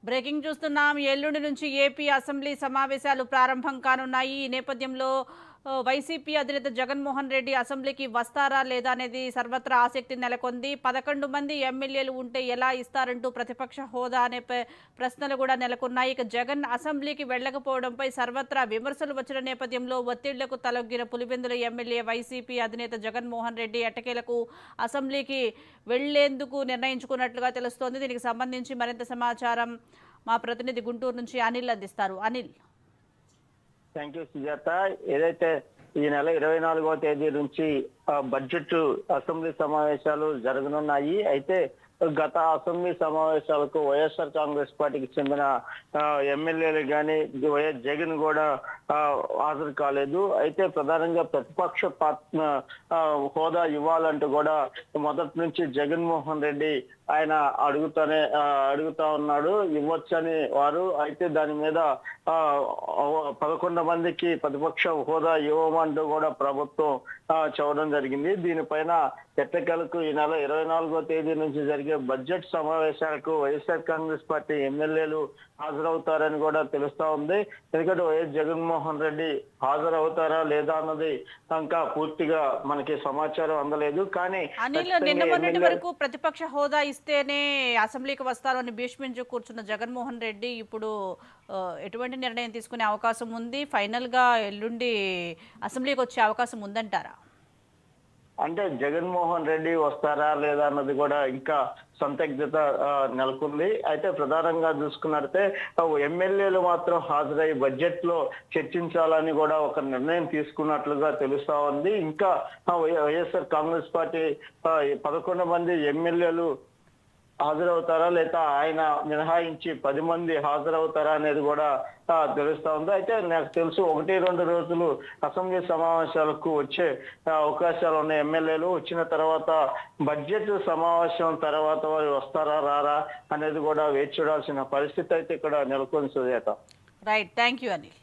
Breaking చూస్తున్నాం. ఎల్లుండి నుంచి ఏపీ అసెంబ్లీ సమావేశాలు ప్రారంభం కానున్నాయి. ఈ నేపథ్యంలో వైసీపీ అధినేత జగన్మోహన్ రెడ్డి అసెంబ్లీకి వస్తారా లేదా అనేది సర్వత్రా ఆసక్తి నెలకొంది. 11 మంది ఎమ్మెల్యేలు ఉంటే ఎలా ఇస్తారంటూ ప్రతిపక్ష హోదా అనే ప్రశ్నలు కూడా నెలకొన్నాయి. ఇక జగన్ అసెంబ్లీకి వెళ్లకపోవడంపై సర్వత్రా విమర్శలు వచ్చిన నేపథ్యంలో ఒత్తిళ్లకు తలొగ్గిన పులివెందుల ఎమ్మెల్యే వైసీపీ అధినేత జగన్మోహన్ రెడ్డి ఎట్టకేలకు అసెంబ్లీకి వెళ్లేందుకు నిర్ణయించుకున్నట్లుగా తెలుస్తోంది. దీనికి సంబంధించి మరింత సమాచారం మా ప్రతినిధి గుంటూరు నుంచి అనిల్ అందిస్తారు. అనిల్. Thank you Sujatha. ఏదైతే ఈ నెల 24వ తేదీ నుంచి బడ్జెట్ అసెంబ్లీ సమావేశాలు జరగనున్నాయి. అయితే గత అసెంబ్లీ సమావేశాలకు వైఎస్ఆర్ కాంగ్రెస్ పార్టీకి చెందిన ఎమ్మెల్యేలు కానీ వైఎస్ జగన్ కూడా హాజరు కాలేదు. అయితే ప్రధానంగా ప్రతిపక్ష హోదా ఇవ్వాలంటూ కూడా మొదటి నుంచి జగన్మోహన్ రెడ్డి ఆయన అడుగుతా ఉన్నాడు, ఇవ్వచ్చని వారు. అయితే దాని మీద 11 మందికి ప్రతిపక్ష హోదా ఇవ్వమంటూ కూడా ప్రభుత్వం చెప్పడం జరిగింది. దీనిపైన ఎట్టకేలకు ఈ నెల 24వ తేదీ నుంచి జరిగే బడ్జెట్ సమావేశాలకు వైఎస్ఆర్ కాంగ్రెస్ పార్టీ ఎమ్మెల్యేలు హాజరవుతారని కూడా తెలుస్తా ఉంది. ఎందుకంటే వైఎస్ జగన్మోహన్ రెడ్డి హాజరవుతారా లేదా అన్నది ఇంకా పూర్తిగా మనకి సమాచారం అందలేదు. కానీ నిన్న మొన్నటి వరకు ప్రతిపక్ష హోదా ఇస్తేనే అసెంబ్లీకి వస్తారు అని భీష్మించు కూర్చున్న జగన్మోహన్ రెడ్డి ఇప్పుడు ఎటువంటి నిర్ణయం తీసుకునే అవకాశం ఉంది? ఫైనల్ గా ఎల్లుండి అసెంబ్లీకి వచ్చే అవకాశం ఉందంటారా? అంటే జగన్మోహన్ రెడ్డి వస్తారా లేదా అన్నది కూడా ఇంకా సందిగ్ధత నెలకొంది. అయితే ప్రధానంగా చూసుకున్నట్టే ఎమ్మెల్యేలు మాత్రం హాజరై బడ్జెట్ లో చర్చించాలని కూడా ఒక నిర్ణయం తీసుకున్నట్లుగా తెలుస్తా ఉంది. ఇంకా వైఎస్ఆర్ కాంగ్రెస్ పార్టీ 11 మంది ఎమ్మెల్యేలు హాజరవుతారా లేదా ఆయన మినహాయించి 10 మంది హాజరవుతారా అనేది కూడా తెలుస్తా ఉంది. అయితే నాకు తెలుసు 1-2 రోజులు అసెంబ్లీ సమావేశాలకు వచ్చే అవకాశాలు ఉన్న ఎమ్మెల్యేలు వచ్చిన తర్వాత బడ్జెట్ సమావేశం తర్వాత వారు వస్తారా రారా అనేది కూడా వేచి చూడాల్సిన పరిస్థితి అయితే ఇక్కడ నెలకొని Sujatha. Right, thank you Anil.